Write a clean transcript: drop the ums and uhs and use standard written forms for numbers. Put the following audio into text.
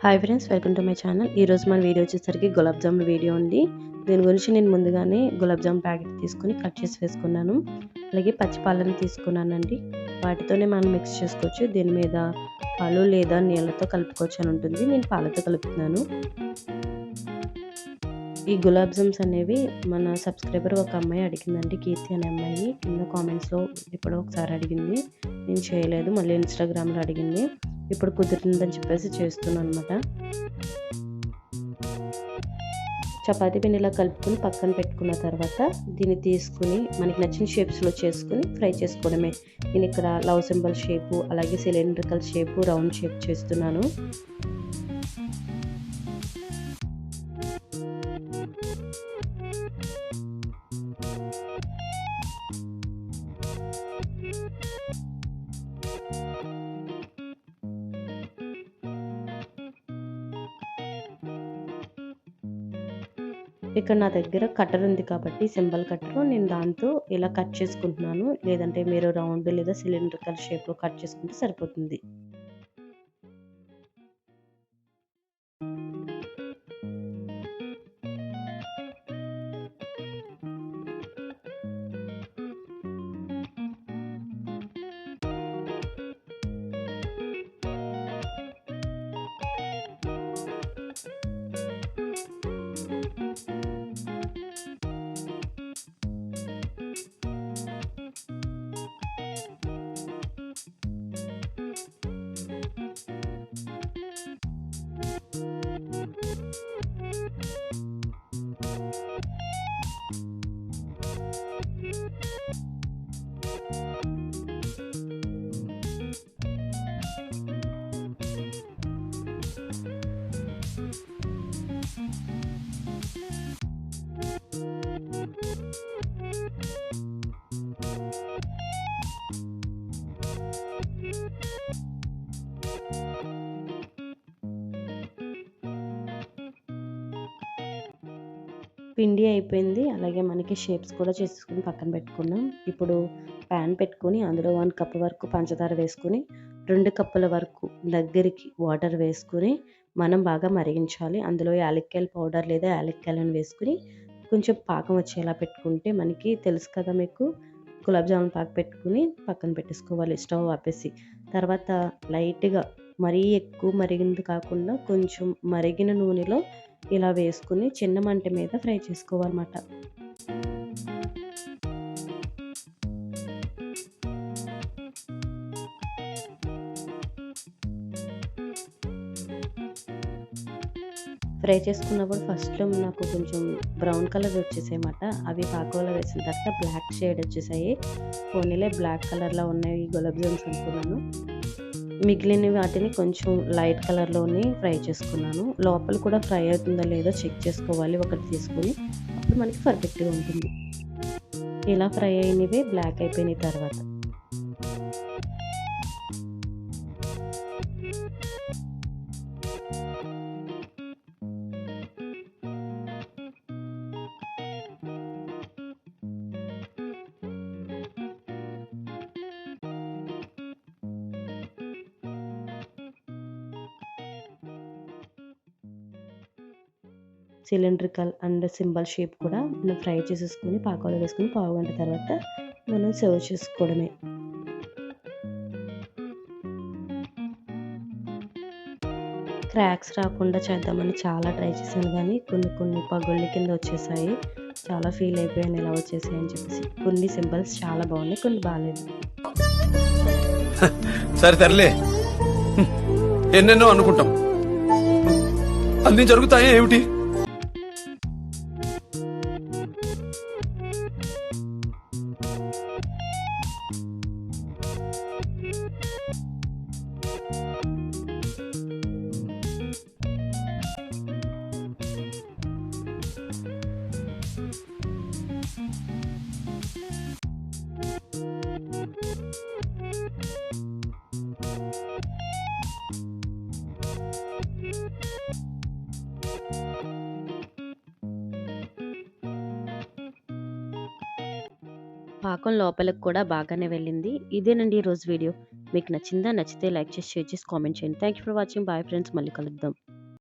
Hi friends, welcome to my channel. ఈరోజు మన video వచ్చేసరికి గులాబ్ జామున్ వీడియో ఉంది. దీని గురించి నేను ముందుగానే గులాబ్ జామున్ ప్యాకెట్ తీసుకుని కట్ చేసి వేసుకున్నాను. అలాగే పచ్చి పాలను తీసుకున్నానండి. వాటితోనే మనం మిక్స్ చేసుకోవచ్చు. దీని మీద పాలు లేదా నీళ్ళతో కలుపుకోవచ్చు అని ఉంటుంది. నేను పాలతో కలుపుతున్నాను. ఈ గులాబ్ జామ్స్ అనేవి మన సబ్స్క్రైబర్ ఒక అమ్మాయి అడిగిందండి, కీర్తి అనే అమ్మాయి. కింద కామెంట్స్లో ఇప్పుడు ఒకసారి అడిగింది, నేను చేయలేదు. మళ్ళీ ఇన్స్టాగ్రామ్లో అడిగింది. ఇప్పుడు కుదిరిందని చెప్పేసి చేస్తున్నాను అనమాట. చపాతీ పిండిలా కలుపుకొని పక్కన పెట్టుకున్న తర్వాత దీన్ని తీసుకుని మనకి నచ్చిన షేప్స్లో చేసుకుని ఫ్రై చేసుకోవడమే. నేను ఇక్కడ లవ్ సింబల్ షేపు, అలాగే సిలిండ్రికల్ షేపు, రౌండ్ షేప్ చేస్తున్నాను. ఇక్కడ నా దగ్గర కట్టర్ ఉంది కాబట్టి సింబల్ కట్టర్, నేను దాంతో ఇలా కట్ చేసుకుంటున్నాను. లేదంటే మీరు రౌండ్ లేదా సిలిండ్రికల్ షేప్లో కట్ చేసుకుంటే సరిపోతుంది. పిండి అయిపోయింది. అలాగే మనకి షేప్స్ కూడా చేసుకుని పక్కన పెట్టుకున్నాం. ఇప్పుడు ప్యాన్ పెట్టుకొని అందులో 1 కప్ వరకు పంచదార వేసుకుని 2 కప్పుల వరకు దగ్గరికి వాటర్ వేసుకుని మనం బాగా మరిగించాలి. అందులో యాలక్కాయల పౌడర్ లేదా యాలక్కాయలను వేసుకుని కొంచెం పాకం వచ్చేలా పెట్టుకుంటే, మనకి తెలుసు కదా మీకు, గులాబ్ జామున్ పాకు పెట్టుకుని పక్కన పెట్టేసుకోవాలి స్టవ్ ఆపేసి. తర్వాత లైట్గా, మరీ ఎక్కువ మరిగింది కాకుండా కొంచెం మరిగిన నూనెలో ఇలా వేసుకుని చిన్న మంట మీద ఫ్రై చేసుకోవాలన్నమాట. ఫ్రై చేసుకున్నప్పుడు ఫస్ట్లో నాకు కొంచెం బ్రౌన్ కలర్ వచ్చేసాయన్నమాట. అవి పాకంలో వేసిన తర్వాత బ్లాక్ షేడ్ వచ్చేసాయి. పోనీలే బ్లాక్ కలర్లో ఉన్నాయి గులాబ్ జామ్స్ అనుకున్నాను. మిగిలిన వాటిని కొంచెం లైట్ కలర్లోని ఫ్రై చేసుకున్నాను. లోపల కూడా ఫ్రై అవుతుందో లేదో చెక్ చేసుకోవాలి ఒకటి తీసుకుని, అప్పుడు మనకి పర్ఫెక్ట్గా ఉంటుంది. ఇలా ఫ్రై అయినవి బ్లాక్ అయిపోయిన తర్వాత సిలిండ్రికల్ అండ్ సింబల్ షేప్ కూడా మనం ఫ్రై చేసేసుకుని పాకంలో వేసుకుని పావుగంట తర్వాత మనం సర్వ్ చేసుకోవడమే. క్రాక్స్ రాకుండా చేద్దామని చాలా ట్రై చేశాను, కానీ కొన్ని పగుళ్ళ కింద వచ్చేసాయి. చాలా ఫీల్ అయిపోయాను ఇలా వచ్చేసాయి అని చెప్పేసి. కొన్ని సింబల్స్ చాలా బాగున్నాయి, కొన్ని బాగాలేదు. సరే తరలే, ఎన్నెన్నో అనుకుంటాం, అన్ని జరుగుతాయి ఏమిటి? పాకం లోపలికి కూడా బాగానే వెళ్ళింది. ఇదేనండి ఈరోజు వీడియో. మీకు నచ్చిందా? నచ్చితే లైక్ చేసి, షేర్ చేసి, కామెంట్ చేయండి. Thank you for watching. Bye friends, మళ్ళీ కలుద్దాం.